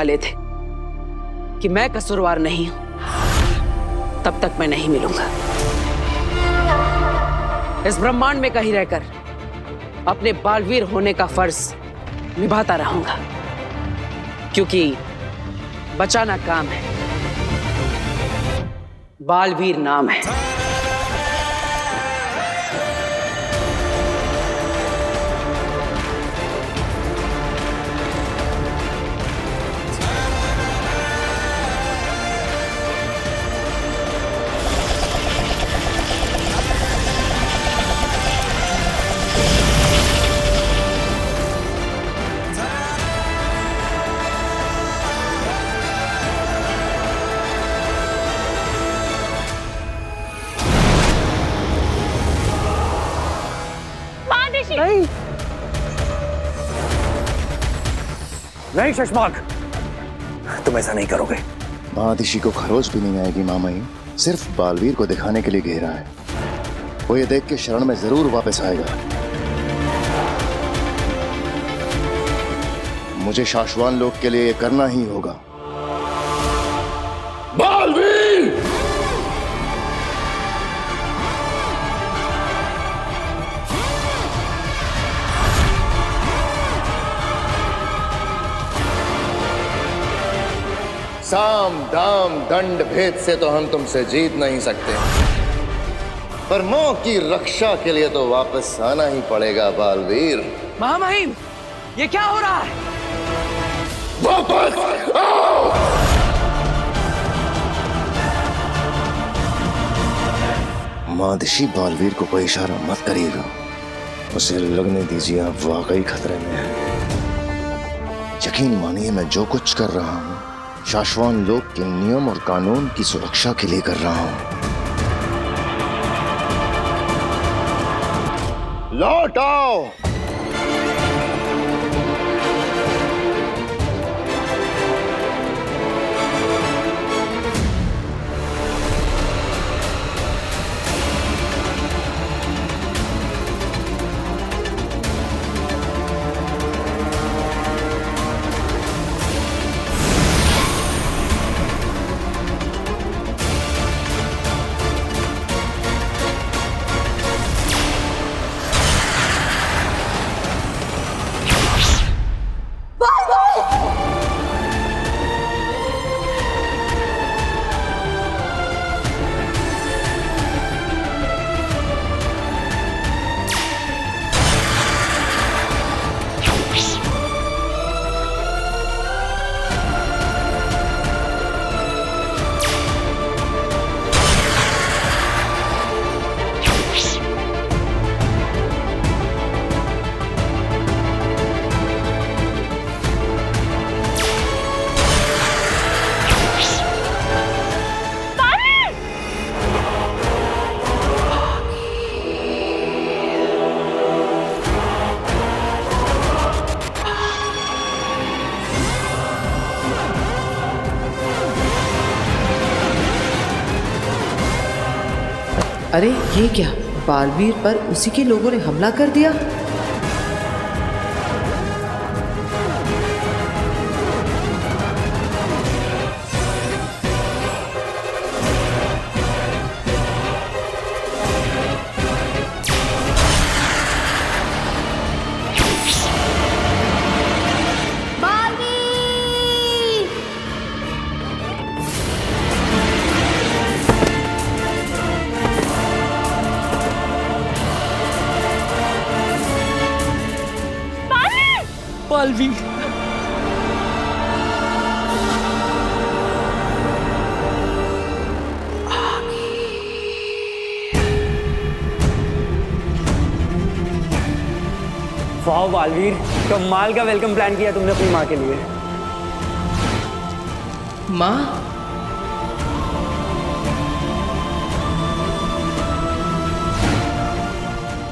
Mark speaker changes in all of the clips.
Speaker 1: वाले थे कि मैं कसूरवार नहीं हूं, तब तक मैं नहीं मिलूंगा। इस ब्रह्मांड में कहीं रहकर अपने बालवीर होने का फर्ज निभाता रहूंगा, क्योंकि बचाना काम है, बालवीर नाम है।
Speaker 2: नहीं नहीं शशमाक, तुम ऐसा नहीं करोगे।
Speaker 3: महादिशी को खरोच भी नहीं आएगी मामाई, सिर्फ बालवीर को दिखाने के लिए घेरा है। वो ये देख के शरण में जरूर वापस आएगा। मुझे शाश्वान लोक के लिए ये करना ही होगा।
Speaker 4: बालवीर!
Speaker 3: साम दाम दंड भेद से तो हम तुमसे जीत नहीं सकते, पर मोह की रक्षा के लिए तो वापस आना ही पड़ेगा बालवीर।
Speaker 1: महामहिम, ये क्या हो रहा है?
Speaker 4: वापस आओ!
Speaker 3: महादिशी बालवीर को कोई इशारा मत करिएगा, उसे लगने दीजिए आप वाकई खतरे में हैं। यकीन मानिए मैं जो कुछ कर रहा हूं शाश्वान लोक के नियम और कानून की सुरक्षा के लिए कर रहा हूं। लौट आओ।
Speaker 5: अरे ये क्या, बालवीर पर उसी के लोगों ने हमला कर दिया।
Speaker 1: बालवीर,
Speaker 2: वाह बालवीर, कमाल का वेलकम प्लान किया तुमने अपनी माँ के लिए।
Speaker 5: माँ?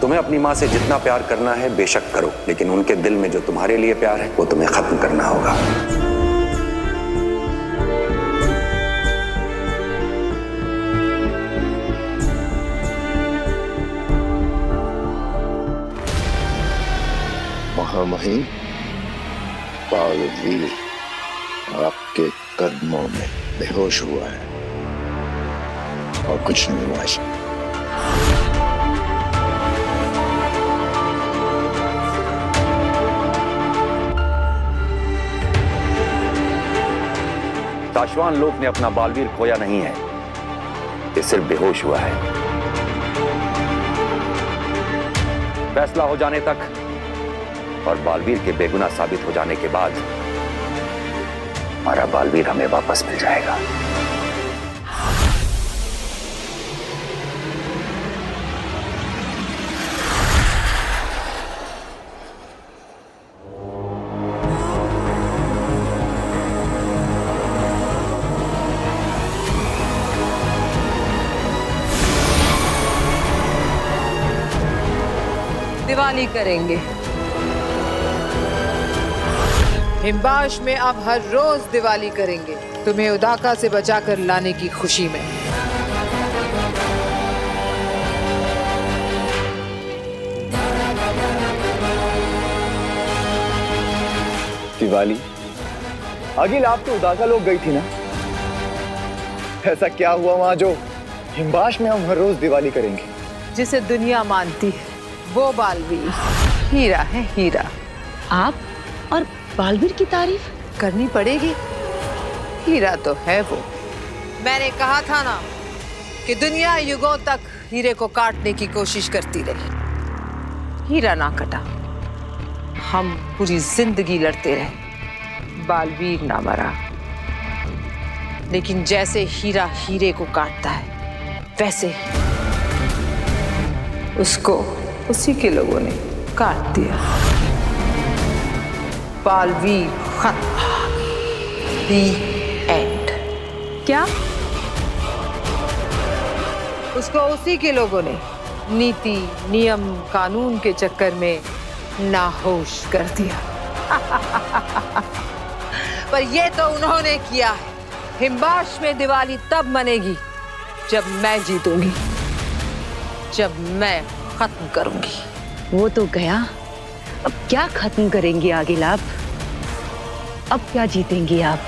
Speaker 6: तुम्हें अपनी माँ से जितना प्यार करना है बेशक करो, लेकिन उनके दिल में जो तुम्हारे लिए प्यार है वो तुम्हें खत्म करना होगा।
Speaker 3: महामहिम बालवीर, आपके कदमों में बेहोश हुआ है और कुछ नहीं हुआ है।
Speaker 6: साशवान लोक ने अपना बालवीर खोया नहीं है, ये सिर्फ बेहोश हुआ है। फैसला हो जाने तक और बालवीर के बेगुनाह साबित हो जाने के बाद हमारा बालवीर हमें वापस मिल जाएगा।
Speaker 5: दिवाली करेंगे। हिमबाश में अब हर रोज दिवाली करेंगे, तुम्हें उदाका से बचाकर लाने की खुशी में।
Speaker 7: दिवाली? अगिल, आप तो उदाका लोग गई थी ना? ऐसा क्या हुआ वहां जो हिमबाश में हम हर रोज दिवाली करेंगे?
Speaker 5: जिसे दुनिया मानती है वो बालवीर हीरा है, हीरा।
Speaker 8: आप और बालवीर की तारीफ
Speaker 5: करनी पड़ेगी, हीरा तो है वो। मैंने कहा था ना कि दुनिया युगों तक हीरे को काटने की कोशिश करती रही, हीरा ना कटा। हम पूरी जिंदगी लड़ते रहे, बालवीर ना मरा। लेकिन जैसे हीरा हीरे को काटता है, वैसे उसको उसी के लोगों ने काट दिया। बालवीर खत्म। The end।
Speaker 8: क्या?
Speaker 5: उसको उसी के लोगों ने नीति, नियम, कानून के चक्कर में नाहोश कर दिया। पर ये तो उन्होंने किया है। हिमबाश में दिवाली तब मनेगी जब मैं जीतूंगी, जब मैं खत्म करूंगी।
Speaker 8: वो तो गया, अब क्या खत्म करेंगी आगिल आप? अब क्या जीतेंगी आप?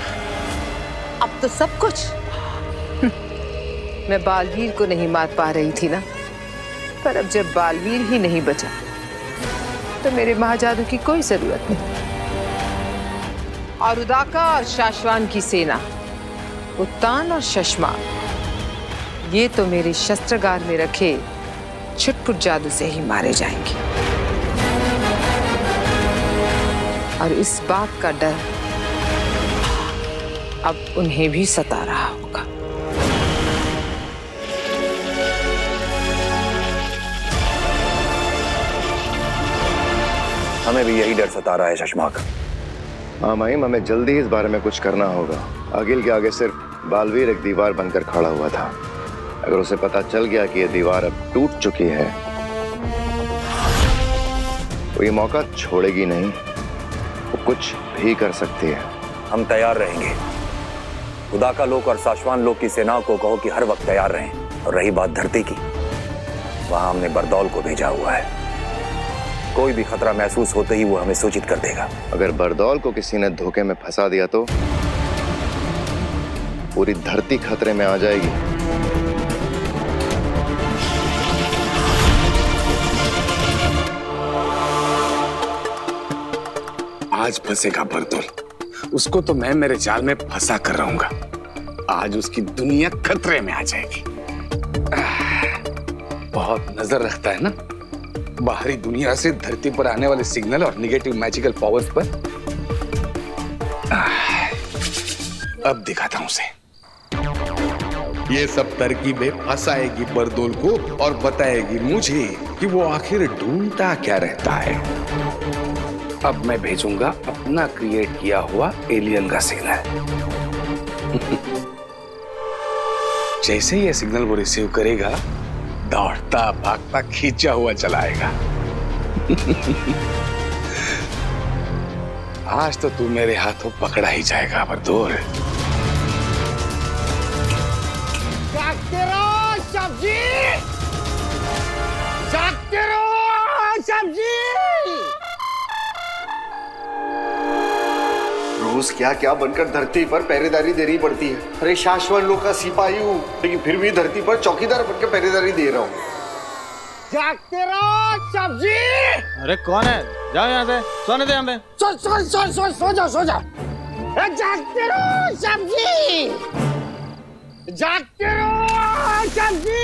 Speaker 5: अब तो सब कुछ। मैं बालवीर को नहीं मार पा रही थी ना, पर अब जब बालवीर ही नहीं बचा तो मेरे महाजादू की कोई जरूरत नहीं। और उदाका और शाश्वान की सेना, उत्तान और शश्मा, ये तो मेरे शस्त्रागार में रखे छुटपुट जादू से ही मारे जाएंगे। और इस बात का डर अब उन्हें भी सता रहा होगा।
Speaker 6: हमें भी यही डर सता रहा है शशमाक।
Speaker 3: हाँ माहिम, हमें जल्दी इस बारे में कुछ करना होगा। अगिल के आगे सिर्फ बालवीर एक दीवार बनकर खड़ा हुआ था। अगर उसे पता चल गया कि यह दीवार अब टूट चुकी है तो ये मौका छोड़ेगी नहीं, वो कुछ भी कर सकती है।
Speaker 6: हम तैयार रहेंगे। उदाका लोक और साशवान लोक की सेनाओं को कहो कि हर वक्त तैयार रहें। और रही बात धरती की, वहां हमने बरदौल को भेजा हुआ है। कोई भी खतरा महसूस होते ही वो हमें सूचित कर देगा।
Speaker 3: अगर बरदौल को किसी ने धोखे में फंसा दिया तो पूरी धरती खतरे में आ जाएगी।
Speaker 4: आज फंसेगा बरदौल, उसको तो मैं मेरे जाल में फंसा कर रहूंगा। आज उसकी दुनिया खतरे में आ जाएगी। बहुत नजर रखता है ना बाहरी दुनिया से धरती पर आने वाले सिग्नल और निगेटिव मैजिकल पावर्स पर। अब दिखाता हूं उसे। ये सब तरकीबें फंसाएगी बरदौल को और बताएगी मुझे कि वो आखिर ढूंढता क्या रहता है। अब मैं भेजूंगा अपना क्रिएट किया हुआ एलियन का सिग्नल। जैसे ही ये सिग्नल वो रिसीव करेगा, दौड़ता भागता खींचा हुआ चलाएगा। आज तो तू मेरे हाथों पकड़ा ही जाएगा बरदौल।
Speaker 2: जागते रहो सब्जी, जागते रहो सब्जी।
Speaker 9: रोज क्या क्या बनकर धरती पर पहरेदारी देनी पड़ती है। अरे शाश्वत लोग का सिपाही हूँ, लेकिन फिर भी धरती पर चौकीदार बनकर पहरेदारी दे रहा हूँ।
Speaker 10: जागते रहो सब्जी।
Speaker 7: अरे कौन है? जाओ यहाँ से, सोने दे हमें।
Speaker 10: सो जाओ। जागते रहो सब्जी, जागते रहो सब्जी।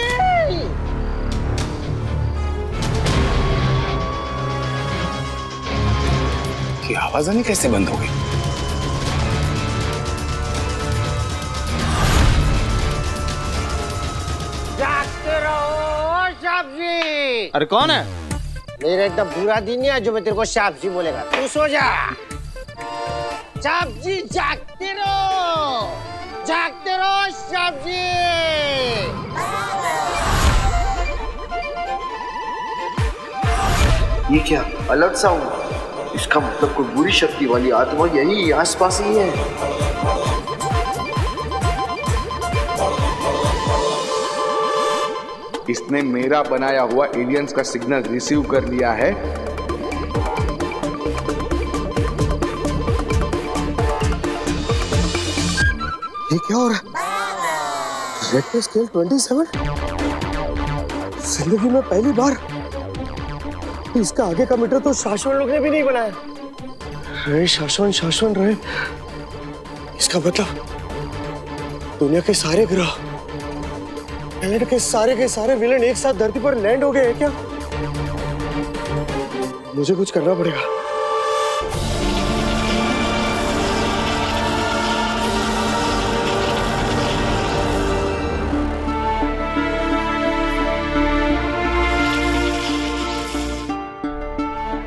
Speaker 4: ये आवाज आनी कैसे बंद हो गई?
Speaker 10: जागते रहो सब्जी।
Speaker 7: अरे कौन है?
Speaker 10: मेरा इतना बुरा दिन नहीं है जो मैं तेरे को सब्जी बोलेगा। तू सो जा। सब्जी जागते रहो सब्जी।
Speaker 9: ये क्या अलर्ट साउंड? इसका मतलब कोई बुरी शक्ति वाली आत्मा यही आसपास ही है।
Speaker 4: इसने मेरा बनाया हुआ एलियंस का सिग्नल रिसीव कर लिया है।
Speaker 9: ये क्या हो रहा है? Richter scale 27? जिंदगी में पहली बार। इसका आगे का मीटर तो शाश्वत लोग ने भी नहीं बनाया। रहे शाश्वत रहे। इसका मतलब दुनिया के सारे ग्रह, प्लैनेट के सारे विलेन एक साथ धरती पर लैंड हो गए हैं क्या? मुझे कुछ करना पड़ेगा।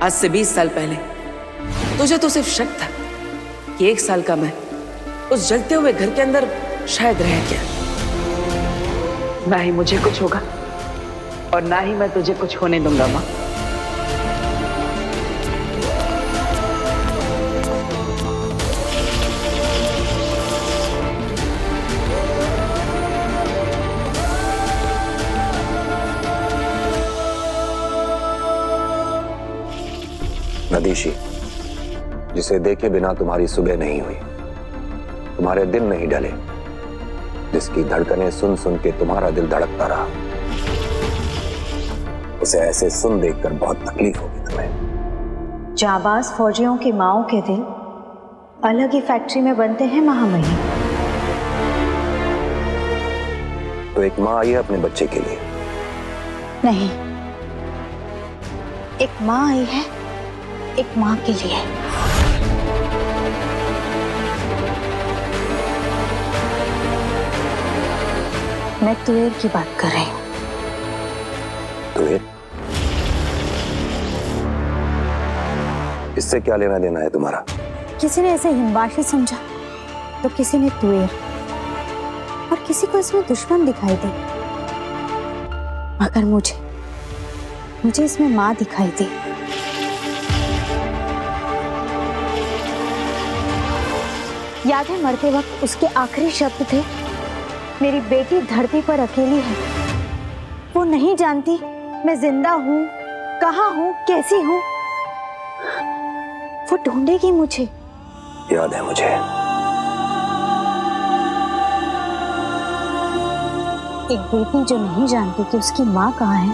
Speaker 1: आज से 20 साल पहले तुझे तो सिर्फ शक था कि 1 साल का मैं उस जलते हुए घर के अंदर शायद रह गया। ना ही मुझे कुछ होगा और ना ही मैं तुझे कुछ होने दूंगा माँ।
Speaker 6: नदीशी, जिसे देखे बिना तुम्हारी सुबह नहीं हुई, तुम्हारे दिन नहीं ढले, जिसकी धड़कनें सुन सुन के तुम्हारा दिल धड़कता रहा, उसे ऐसे सुन देखकर बहुत तकलीफ होगी तुम्हें।
Speaker 11: जाबाज फौजियों की माओं के दिल अलग ही फैक्ट्री में बनते हैं महामहिम।
Speaker 6: तो एक माँ आई है अपने बच्चे के लिए?
Speaker 11: नहीं, एक माँ आई है एक माँ के लिए। मैं तुएर की बात कर रही हूँ।
Speaker 6: तुएर? इससे क्या लेना देना है तुम्हारा?
Speaker 11: किसी ने ऐसे हिंदवाशी समझा तो किसी ने तुएर, और किसी को इसमें दुश्मन दिखाई दी, मगर मुझे इसमें माँ दिखाई दी। याद है मरते वक्त उसके आखिरी शब्द थे, मेरी बेटी धरती पर अकेली है, वो नहीं जानती मैं जिंदा हूँ, कहाँ हूँ, कैसी हूँ, वो ढूंढेगी मुझे।
Speaker 6: याद है मुझे।
Speaker 11: एक बेटी जो नहीं जानती कि उसकी माँ कहाँ है,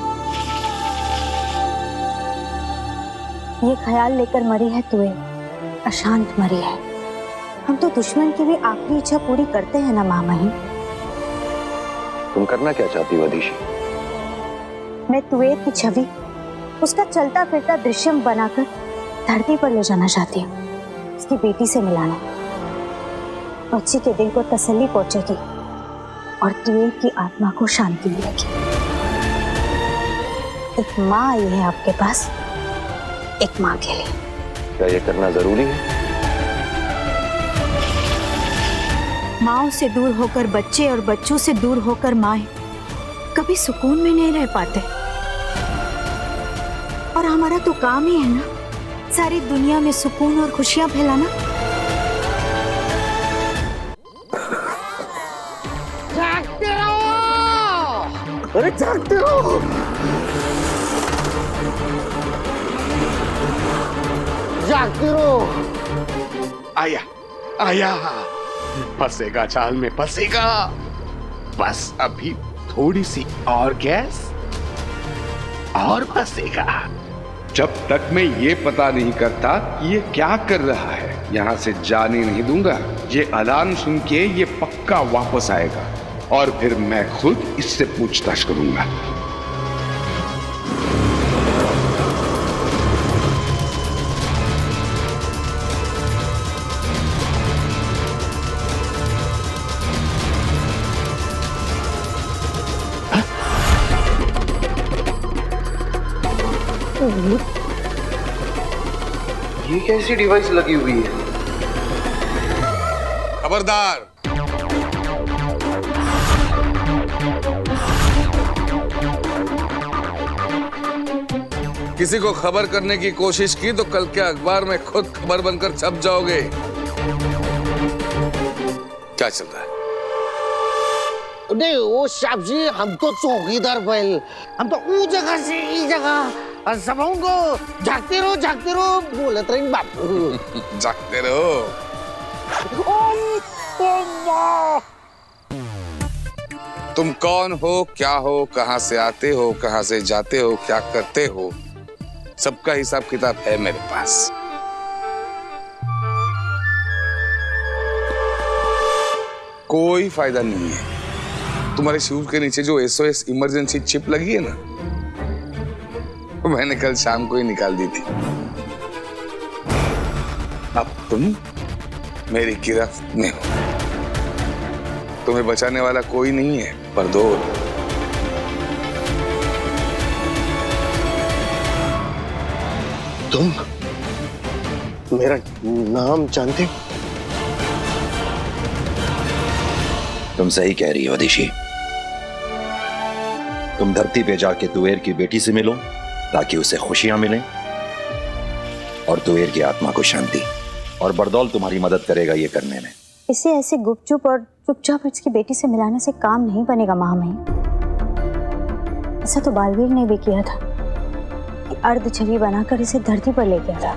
Speaker 11: ये ख्याल लेकर मरी है तुए, अशांत मरी है। हम तो दुश्मन की भी आखिरी इच्छा पूरी करते हैं ना मामही।
Speaker 6: तुम करना क्या चाहती हो अदीशी?
Speaker 11: मैं तुएर की छवि उसका चलता फिरता दृश्यम बनाकर धरती पर ले जाना चाहती हूँ, उसकी बेटी से मिलाना। बच्ची के दिल को तसल्ली पहुंचेगी और तुएर की आत्मा को शांति मिलेगी। एक माँ आई है आपके पास, एक माँ के लिए।
Speaker 6: क्या ये करना जरूरी है?
Speaker 11: माँओं से दूर होकर बच्चे और बच्चों से दूर होकर माएं कभी सुकून में नहीं रह पाते, और हमारा तो काम ही है ना सारी दुनिया में सुकून और खुशियां फैलाना।
Speaker 10: जागते रहो।
Speaker 9: अरे जागते रहो।
Speaker 10: जागते रहो।
Speaker 4: आया आया, फंसेगा जाल में फंसेगा। बस अभी थोड़ी सी और गैस और फंसेगा। जब तक मैं ये पता नहीं करता कि ये क्या कर रहा है, यहां से जाने नहीं दूंगा। ये अलार्म सुन के ये पक्का वापस आएगा और फिर मैं खुद इससे पूछताछ करूंगा।
Speaker 9: ये कैसी डिवाइस लगी हुई है?
Speaker 4: खबरदार, किसी को खबर करने की कोशिश की तो कल के अखबार में खुद खबर बनकर छप जाओगे। क्या चल रहा है?
Speaker 10: नहीं वो साहब जी, हम तो चौकीदार बैल, हम तो वो जगह से इस जगह और सब को झाकते रहो बोलत रही बापू।
Speaker 4: जागते रहो। तुम कौन हो, क्या हो, कहां से आते हो, कहां से जाते हो, क्या करते हो, सबका हिसाब किताब है मेरे पास। कोई फायदा नहीं है। तुम्हारे शूज के नीचे जो SOS इमरजेंसी चिप लगी है ना, मैंने कल शाम को ही निकाल दी थी। अब तुम मेरी गिरफ्त में हो। तुम्हें बचाने वाला कोई नहीं है बरदौल।
Speaker 9: तुम मेरा नाम जानते हो?
Speaker 3: तुम सही कह रही हो दिशी। तुम धरती पे जाके तुवेर की बेटी से मिलो ताकि उसे खुशियां मिलें और तुवेर की आत्मा को शांति, और बरदौल तुम्हारी मदद करेगा ये करने में।
Speaker 11: इसे ऐसे गुपचुप और चुपचाप इसकी बेटी से मिलाने से काम नहीं बनेगा महामहिम। ऐसा तो बालवीर ने भी किया था कि अर्ध छवि बनाकर इसे धरती पर ले गया था।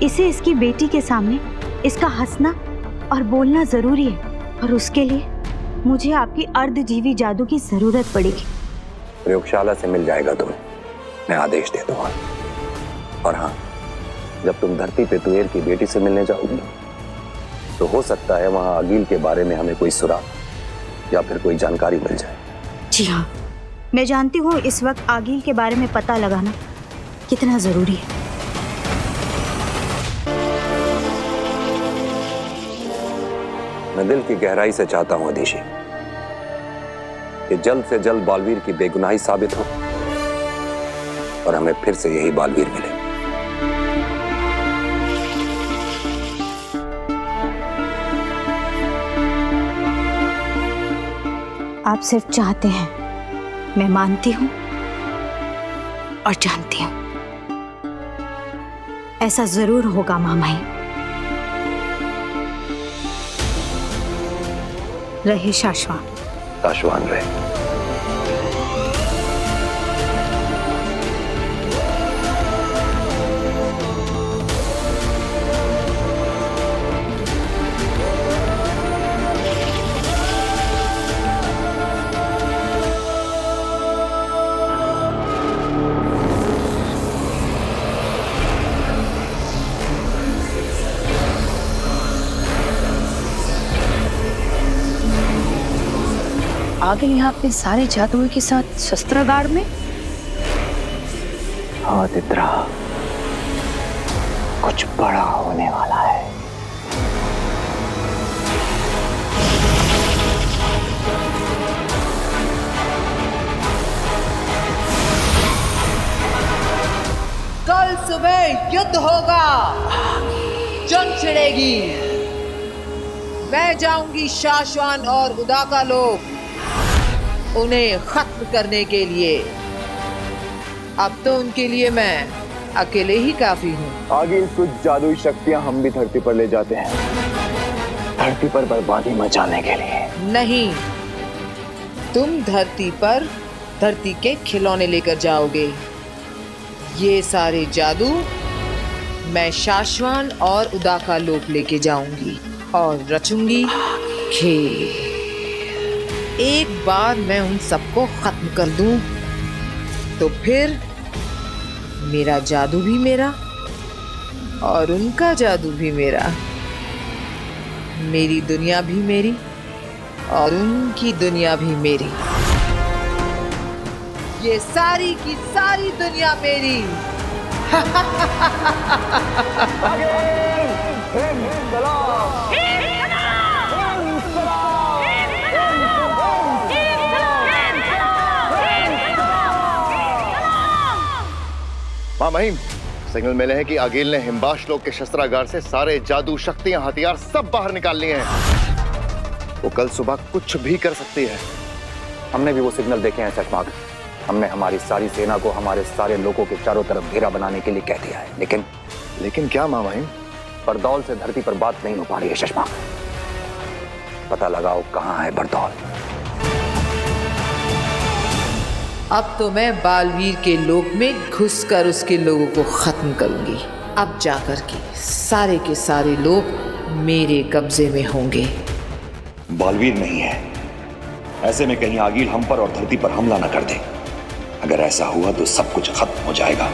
Speaker 11: इसे इसकी बेटी के सामने इसका हंसना और बोलना जरूरी है, और उसके लिए मुझे आपकी अर्धजीवी जादू की जरूरत पड़ेगी।
Speaker 6: प्रयोगशाला से मिल जाएगा तुम्हें, मैं आदेश दे दूंगा। और हाँ, जब तुम धरती पे तुवेर की बेटी से मिलने जाओगी तो हो सकता है वहां अगील के बारे में हमें कोई सुराग या फिर कोई जानकारी मिल जाए।
Speaker 11: जी हाँ, मैं जानती हूँ इस वक्त आगील के बारे में पता लगाना कितना जरूरी है।
Speaker 6: मैं दिल की गहराई से चाहता हूं अधीशी कि जल्द से जल्द बालवीर की बेगुनाही साबित हो और हमें फिर से यही बालवीर मिले।
Speaker 11: आप सिर्फ चाहते हैं, मैं मानती हूं और जानती हूं ऐसा जरूर होगा मामाई। रहे शाश्वान।
Speaker 6: शाश्वान रहे।
Speaker 8: आगे यहाँ पे सारे जादुओं के साथ शस्त्रागार में।
Speaker 6: हाँ तित्रा, कुछ बड़ा होने वाला है।
Speaker 5: कल सुबह युद्ध होगा, जंग छिड़ेगी। मैं जाऊंगी शाश्वान और उदाका लोग उन्हें खत्म करने के लिए। अब तो उनके लिए मैं अकेले ही काफी हूँ।
Speaker 7: आगे कुछ जादुई शक्तियां हम भी धरती पर ले जाते हैं, धरती पर बर्बादी मचाने के लिए।
Speaker 5: नहीं, तुम धरती पर धरती के खिलौने लेकर जाओगे। ये सारे जादू मैं शाश्वान और उदाका लोक लेके जाऊंगी और रचूंगी खेल। एक बार मैं उन सबको खत्म कर दूं तो फिर मेरा जादू भी मेरा और उनका जादू भी मेरा, मेरी दुनिया भी मेरी और उनकी दुनिया भी मेरी, ये सारी की सारी दुनिया मेरी।
Speaker 3: माँ महिम, सिग्नल मिले हैं कि आगिल ने हिमबाश लोग के शस्त्रागार से सारे जादू, शक्तियां, हथियार सब बाहर निकाल लिए हैं। वो कल सुबह कुछ भी कर सकती है।
Speaker 6: हमने भी वो सिग्नल देखे हैं चश्माग। हमने हमारी सारी सेना को हमारे सारे लोगों के चारों तरफ घेरा बनाने के लिए कह दिया है, लेकिन
Speaker 3: क्या माँ महिम?
Speaker 6: बरदौल से धरती पर बात नहीं हो पा रही है चश्माग। पता लगाओ कहाँ है बरदौल।
Speaker 5: अब तो मैं बालवीर के लोक में घुसकर उसके लोगों को खत्म करूंगी। अब जाकर के सारे लोग मेरे कब्जे में होंगे।
Speaker 6: बालवीर नहीं है, ऐसे में कहीं आगिल हम पर और धरती पर हमला न कर दे। अगर ऐसा हुआ तो सब कुछ खत्म हो जाएगा।